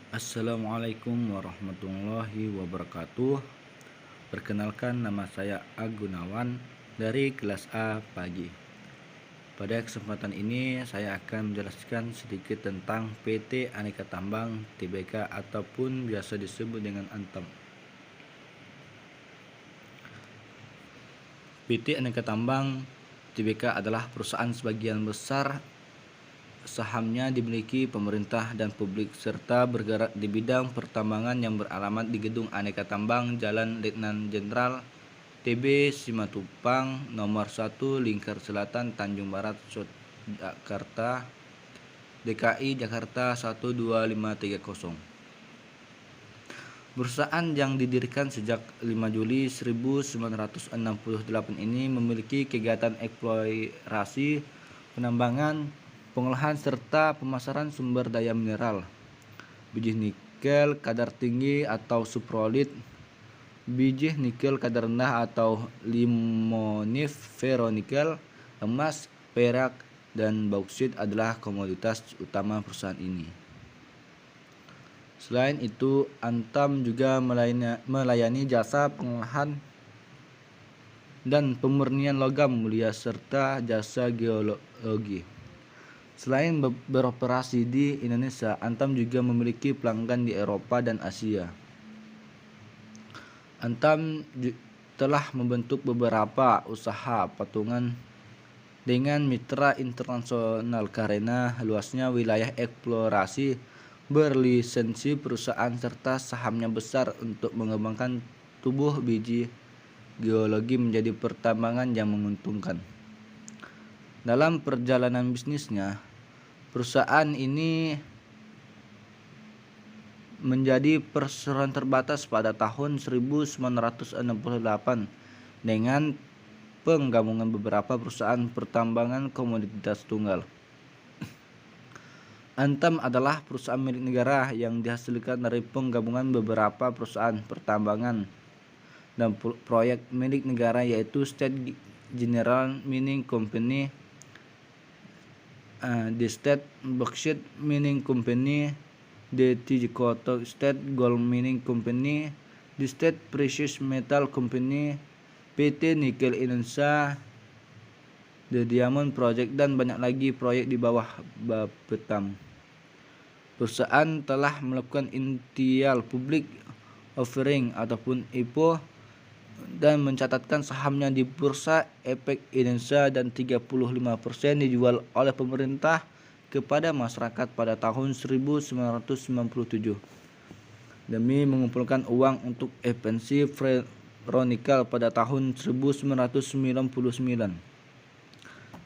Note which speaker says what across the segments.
Speaker 1: Assalamualaikum warahmatullahi wabarakatuh. Perkenalkan, nama saya Agunawan dari kelas A pagi. Pada kesempatan ini saya akan menjelaskan sedikit tentang PT Aneka Tambang Tbk ataupun biasa disebut dengan Antam. PT Aneka Tambang Tbk adalah perusahaan sebagian besar sahamnya dimiliki pemerintah dan publik serta bergerak di bidang pertambangan yang beralamat di Gedung Aneka Tambang Jalan Letnan Jenderal TB Simatupang nomor 1 Lingkar Selatan Tanjung Barat Jakarta DKI Jakarta 12530. Perusahaan yang didirikan sejak 5 Juli 1968 ini memiliki kegiatan eksplorasi, penambangan, pengolahan serta pemasaran sumber daya mineral, biji nikel kadar tinggi atau suprolit, biji nikel kadar rendah atau limonif, ferronikel, emas, perak, dan bauksit adalah komoditas utama perusahaan ini. Selain itu, Antam juga melayani jasa pengolahan dan pemurnian logam mulia serta jasa geologi. Selain beroperasi di Indonesia, Antam juga memiliki pelanggan di Eropa dan Asia. Antam telah membentuk beberapa usaha patungan dengan mitra internasional karena luasnya wilayah eksplorasi, berlisensi perusahaan serta sahamnya besar untuk mengembangkan tubuh biji geologi menjadi pertambangan yang menguntungkan. Dalam perjalanan bisnisnya, perusahaan ini menjadi perseroan terbatas pada tahun 1968 dengan penggabungan beberapa perusahaan pertambangan komoditas tunggal. Antam adalah perusahaan milik negara yang dihasilkan dari penggabungan beberapa perusahaan pertambangan dan proyek milik negara, yaitu State General Mining Company, The State Bauxite Mining Company, The Tijikoto State Gold Mining Company, The State Precious Metal Company, PT Nikel Indonesia, The Diamond Project, dan banyak lagi proyek di bawah Bappetam. Perusahaan telah melakukan initial public offering ataupun IPO dan mencatatkan sahamnya di Bursa Efek Indonesia dan 35% dijual oleh pemerintah kepada masyarakat pada tahun 1997 demi mengumpulkan uang untuk ekspansi ferronikel pada tahun 1999.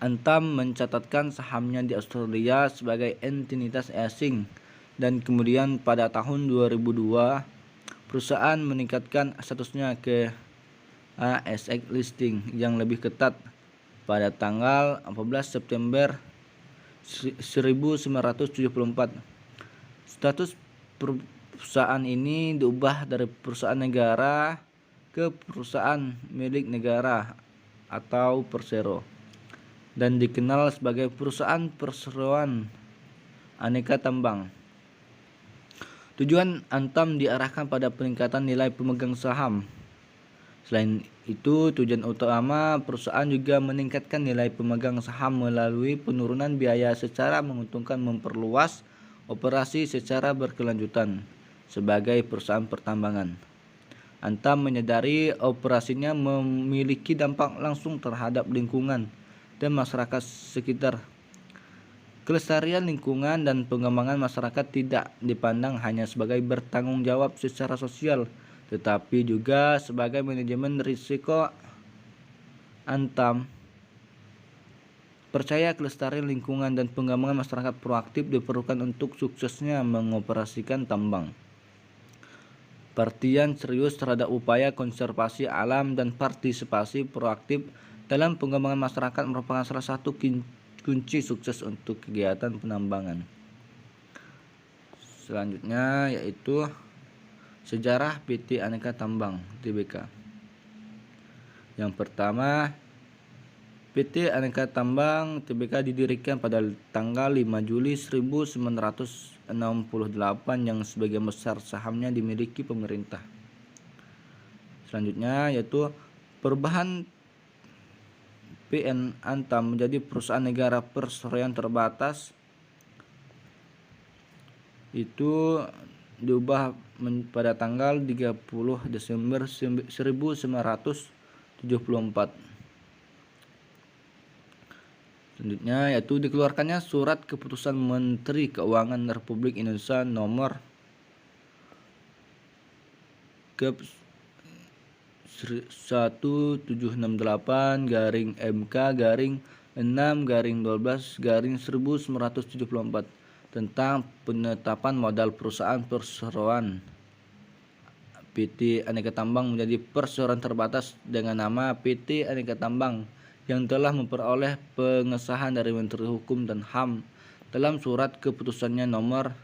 Speaker 1: Antam mencatatkan sahamnya di Australia sebagai entitas asing dan kemudian pada tahun 2002 perusahaan meningkatkan statusnya ke ASX listing yang lebih ketat pada tanggal 14 September 1974. Status perusahaan ini diubah dari perusahaan negara ke perusahaan milik negara atau persero dan dikenal sebagai perusahaan perseroan Aneka Tambang. Tujuan Antam diarahkan pada peningkatan nilai pemegang saham. Selain itu, tujuan utama perusahaan juga meningkatkan nilai pemegang saham melalui penurunan biaya secara menguntungkan, memperluas operasi secara berkelanjutan sebagai perusahaan pertambangan. Antam menyadari operasinya memiliki dampak langsung terhadap lingkungan dan masyarakat sekitar. Kelestarian lingkungan dan pengembangan masyarakat tidak dipandang hanya sebagai bertanggung jawab secara sosial, tetapi juga sebagai manajemen risiko. Antam percaya kelestarian lingkungan dan pengembangan masyarakat proaktif diperlukan untuk suksesnya mengoperasikan tambang. Perhatian serius terhadap upaya konservasi alam dan partisipasi proaktif dalam pengembangan masyarakat merupakan salah satu kunci sukses untuk kegiatan penambangan. Selanjutnya yaitu sejarah PT Aneka Tambang Tbk. Yang pertama, PT Aneka Tambang Tbk didirikan pada tanggal 5 Juli 1968 yang sebagian besar sahamnya dimiliki pemerintah. Selanjutnya yaitu perubahan PN Antam menjadi perusahaan negara perseroan terbatas itu diubah pada tanggal 30 Desember 1974. Selanjutnya yaitu dikeluarkannya surat keputusan Menteri Keuangan Republik Indonesia nomor ke 1778/MK/6/12/1974 tentang penetapan modal perusahaan perseroan PT Aneka Tambang menjadi perseroan terbatas dengan nama PT Aneka Tambang yang telah memperoleh pengesahan dari Menteri Hukum dan HAM dalam surat keputusannya nomor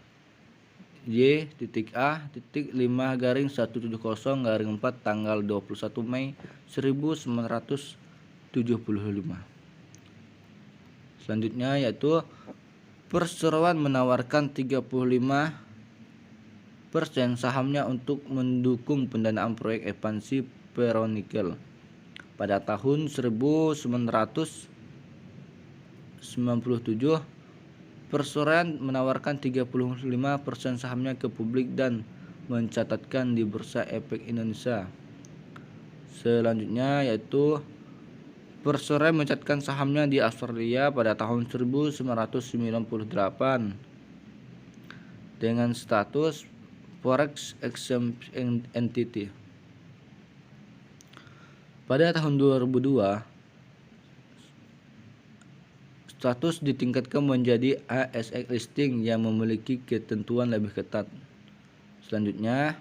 Speaker 1: Y.A.5/170/4 tanggal 21 Mei 1975. Selanjutnya yaitu perseroan menawarkan 35% sahamnya untuk mendukung pendanaan proyek ekspansi ferronikel. Pada tahun 1997, perseroan menawarkan 35% sahamnya ke publik dan mencatatkan di Bursa Efek Indonesia. Selanjutnya yaitu perseroan mencatatkan sahamnya di Australia pada tahun 1998 dengan status Forex Exchange Entity. Pada tahun 2002, status ditingkatkan menjadi ASX listing yang memiliki ketentuan lebih ketat. Selanjutnya,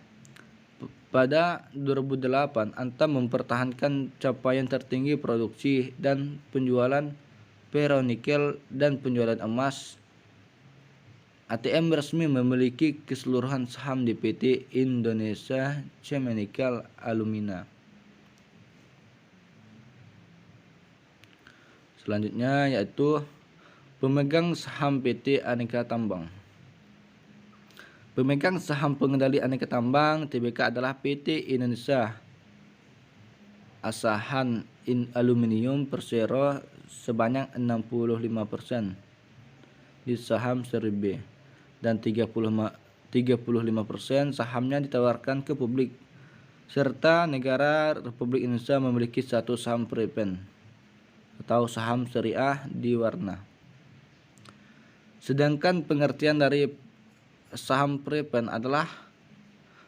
Speaker 1: pada 2008, Antam mempertahankan capaian tertinggi produksi dan penjualan ferronikel dan penjualan emas. ATM resmi memiliki keseluruhan saham di PT Indonesia Cemenicel Alumina. Selanjutnya yaitu pemegang saham PT Aneka Tambang. Pemegang saham pengendali Aneka Tambang Tbk adalah PT Indonesia Asahan Aluminium Persero sebanyak 65% di saham seri B dan 35% sahamnya ditawarkan ke publik, serta negara Republik Indonesia memiliki satu saham prepen atau saham syariah di warna. Sedangkan pengertian dari saham prepen adalah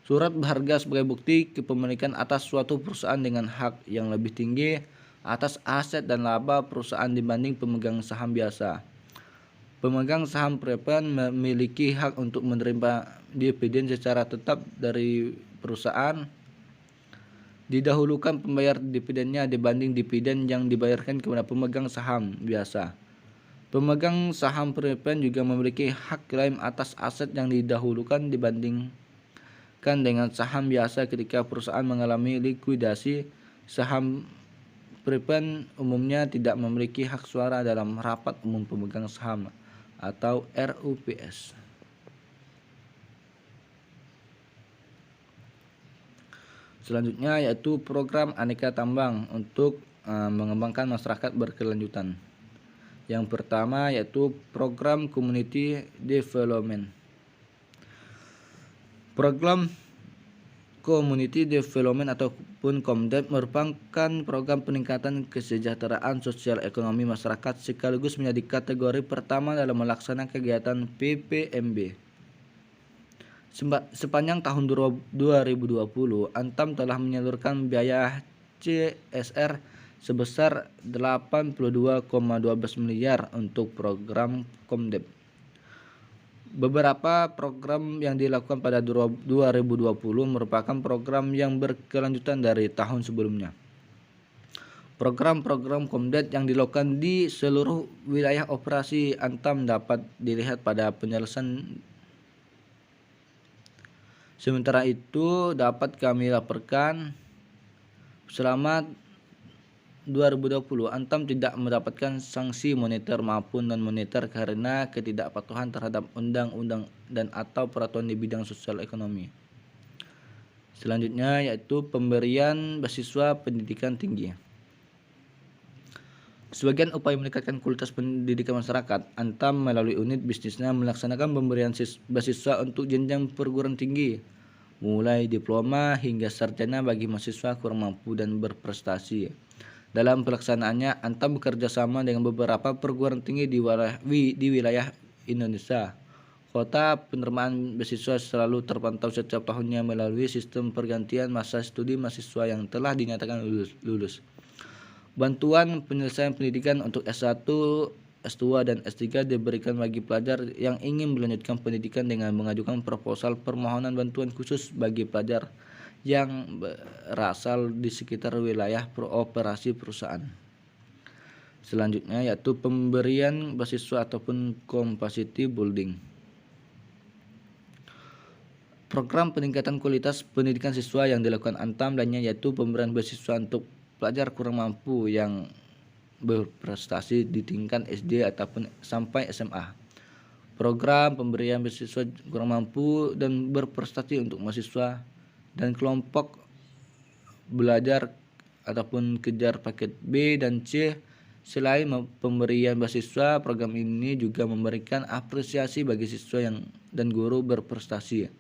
Speaker 1: surat berharga sebagai bukti kepemilikan atas suatu perusahaan dengan hak yang lebih tinggi atas aset dan laba perusahaan dibanding pemegang saham biasa. Pemegang saham prepen memiliki hak untuk menerima dividen secara tetap dari perusahaan. Didahulukan pembayar dividennya dibanding dividen yang dibayarkan kepada pemegang saham biasa. Pemegang saham prepen juga memiliki hak klaim atas aset yang didahulukan dibandingkan dengan saham biasa ketika perusahaan mengalami likuidasi. Saham prepen umumnya tidak memiliki hak suara dalam rapat umum pemegang saham atau RUPS. Selanjutnya yaitu program Aneka Tambang untuk mengembangkan masyarakat berkelanjutan. Yang pertama yaitu program Community Development. Program Community Development ataupun Comdep merupakan program peningkatan kesejahteraan sosial ekonomi masyarakat sekaligus menjadi kategori pertama dalam melaksanakan kegiatan PPMB. Sepanjang tahun 2020, Antam telah menyalurkan biaya CSR sebesar 82,12 miliar untuk program Comdep. Beberapa program yang dilakukan pada 2020 merupakan program yang berkelanjutan dari tahun sebelumnya. Program-program Comdep yang dilakukan di seluruh wilayah operasi Antam dapat dilihat pada penjelasan. Sementara itu dapat kami laporkan selama 2020, Antam tidak mendapatkan sanksi moneter maupun non-moneter karena ketidakpatuhan terhadap undang-undang dan atau peraturan di bidang sosial ekonomi. Selanjutnya yaitu pemberian beasiswa pendidikan tinggi. Sebagian upaya meningkatkan kualitas pendidikan masyarakat, Antam melalui unit bisnisnya melaksanakan pemberian beasiswa untuk jenjang perguruan tinggi, mulai diploma hingga sarjana bagi mahasiswa kurang mampu dan berprestasi. Dalam pelaksanaannya, Antam bekerja sama dengan beberapa perguruan tinggi di wilayah Indonesia. Kuota penerimaan beasiswa selalu terpantau setiap tahunnya melalui sistem pergantian masa studi mahasiswa yang telah dinyatakan lulus. Bantuan penyelesaian pendidikan untuk S1, S2, dan S3 diberikan bagi pelajar yang ingin melanjutkan pendidikan dengan mengajukan proposal permohonan bantuan khusus bagi pelajar yang berasal di sekitar wilayah operasi perusahaan. Selanjutnya yaitu pemberian beasiswa ataupun capacity building. Program peningkatan kualitas pendidikan siswa yang dilakukan Antam lainnya yaitu pemberian beasiswa untuk pelajar kurang mampu yang berprestasi di tingkat SD ataupun sampai SMA. Program pemberian beasiswa kurang mampu dan berprestasi untuk mahasiswa dan kelompok belajar ataupun kejar paket B dan C. Selain pemberian beasiswa, program ini juga memberikan apresiasi bagi siswa dan guru berprestasi,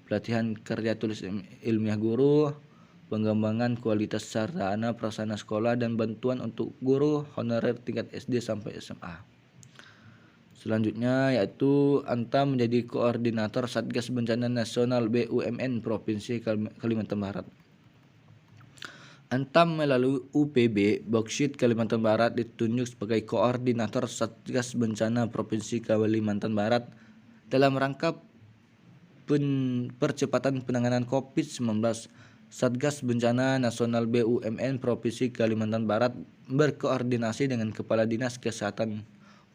Speaker 1: pelatihan kerja tulis ilmiah guru, pengembangan kualitas sarana prasarana sekolah, dan bantuan untuk guru honorer tingkat SD sampai SMA. Selanjutnya yaitu Antam menjadi koordinator Satgas Bencana Nasional BUMN Provinsi Kalimantan Barat. Antam melalui UPB Boksit Kalimantan Barat ditunjuk sebagai koordinator Satgas Bencana Provinsi Kalimantan Barat dalam rangka percepatan penanganan COVID-19. Satgas Bencana Nasional BUMN Provinsi Kalimantan Barat berkoordinasi dengan Kepala Dinas Kesehatan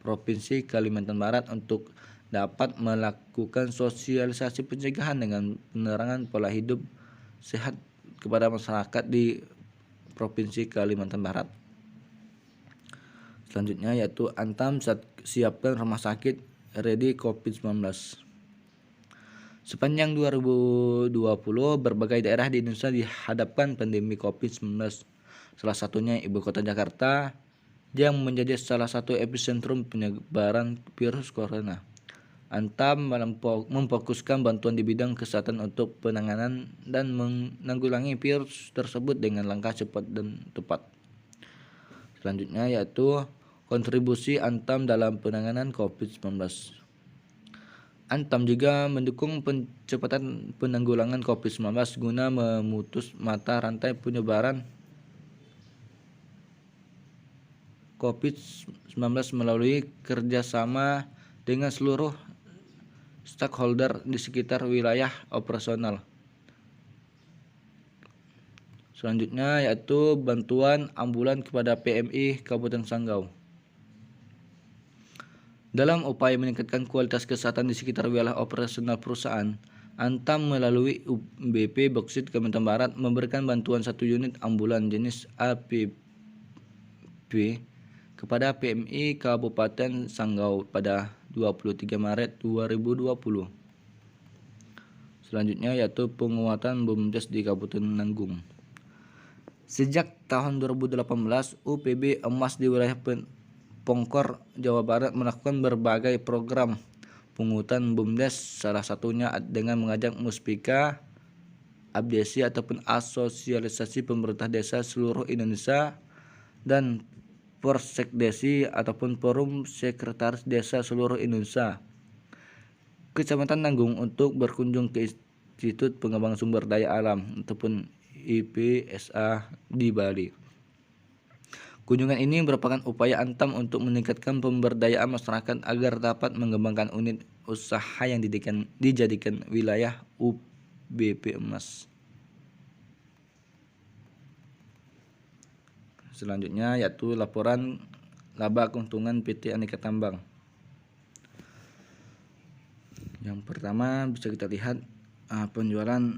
Speaker 1: Provinsi Kalimantan Barat untuk dapat melakukan sosialisasi pencegahan dengan penerangan pola hidup sehat kepada masyarakat di Provinsi Kalimantan Barat. Selanjutnya yaitu Antam siapkan rumah sakit ready COVID-19. Sepanjang 2020, berbagai daerah di Indonesia dihadapkan pandemi COVID-19. Salah satunya Ibu Kota Jakarta yang menjadi salah satu epicentrum penyebaran virus corona. Antam memfokuskan bantuan di bidang kesehatan untuk penanganan dan menanggulangi virus tersebut dengan langkah cepat dan tepat. Selanjutnya yaitu kontribusi Antam dalam penanganan COVID-19. Antam juga mendukung percepatan penanggulangan COVID-19 guna memutus mata rantai penyebaran COVID-19 melalui kerjasama dengan seluruh stakeholder di sekitar wilayah operasional. Selanjutnya yaitu bantuan ambulan kepada PMI Kabupaten Sanggau. Dalam upaya meningkatkan kualitas kesehatan di sekitar wilayah operasional perusahaan, Antam melalui UBP Boksit Kalimantan Barat memberikan bantuan 1 unit ambulan jenis APP kepada PMI Kabupaten Sanggau pada 23 Maret 2020. Selanjutnya yaitu penguatan BUMDes di Kabupaten Nanggung. Sejak tahun 2018, UPB Emas di wilayah Pongkor, Jawa Barat melakukan berbagai program pungutan BUMDes, salah satunya dengan mengajak Muspika, Abdesi ataupun Asosialisasi Pemerintah Desa seluruh Indonesia dan Porsekdesi ataupun Forum Sekretaris Desa seluruh Indonesia Kecamatan Nanggung untuk berkunjung ke Institut Pengembangan Sumber Daya Alam ataupun IPSA di Bali. Kunjungan ini merupakan upaya Antam untuk meningkatkan pemberdayaan masyarakat agar dapat mengembangkan unit usaha yang dijadikan wilayah UBP Emas. Selanjutnya yaitu laporan laba keuntungan PT Aneka Tambang. Yang pertama bisa kita lihat penjualan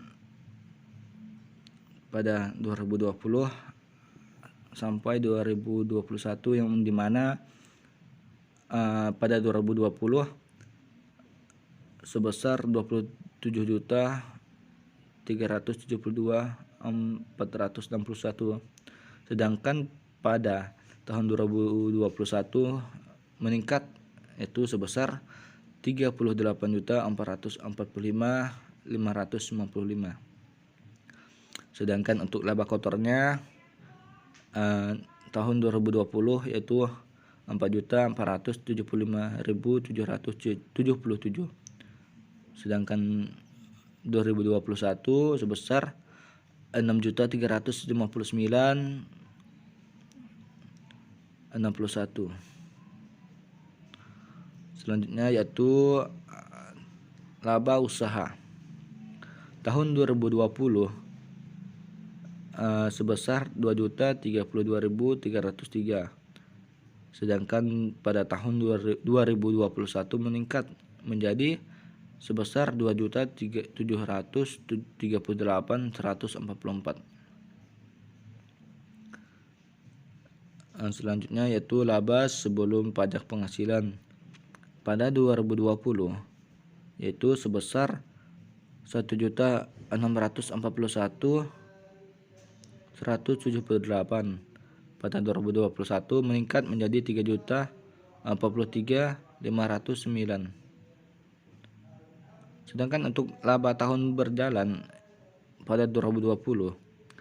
Speaker 1: pada 2020 sampai 2021 yang dimana pada 2020 sebesar 27.372.461, sedangkan pada tahun 2021 meningkat yaitu sebesar 38.445.555. Sedangkan untuk laba kotornya tahun 2020 yaitu 4.475.777, sedangkan 2021 sebesar 6.359.61. Selanjutnya yaitu laba usaha tahun 2020 sebesar 2.032.303, sedangkan pada tahun 2021 meningkat menjadi sebesar 2.738.144. Selanjutnya yaitu laba sebelum pajak penghasilan pada 2020 yaitu sebesar 1.641.178. Pada 2021 meningkat menjadi 3.043.509. Sedangkan untuk laba tahun berjalan pada 2020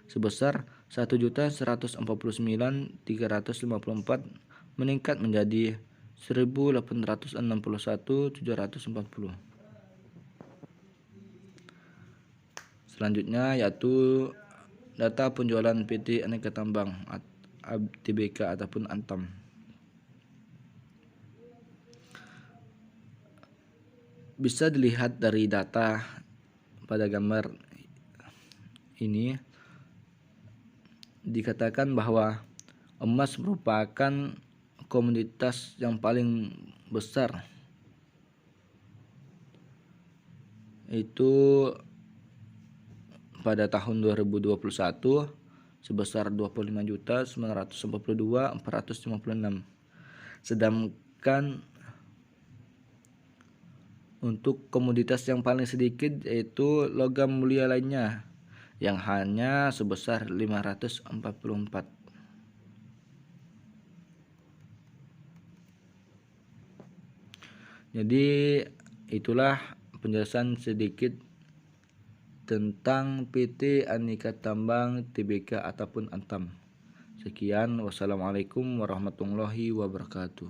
Speaker 1: sebesar 1.149.354 meningkat menjadi 1.861.740. Selanjutnya yaitu data penjualan PT Aneka Tambang Tbk ataupun Antam. Bisa dilihat dari data pada gambar ini, dikatakan bahwa emas merupakan komoditas yang paling besar, itu pada tahun 2021 sebesar 25.942.456. Sedangkan untuk komoditas yang paling sedikit yaitu logam mulia lainnya yang hanya sebesar 544. Jadi itulah penjelasan sedikit tentang PT Aneka Tambang Tbk ataupun Antam. Sekian, wassalamualaikum warahmatullahi wabarakatuh.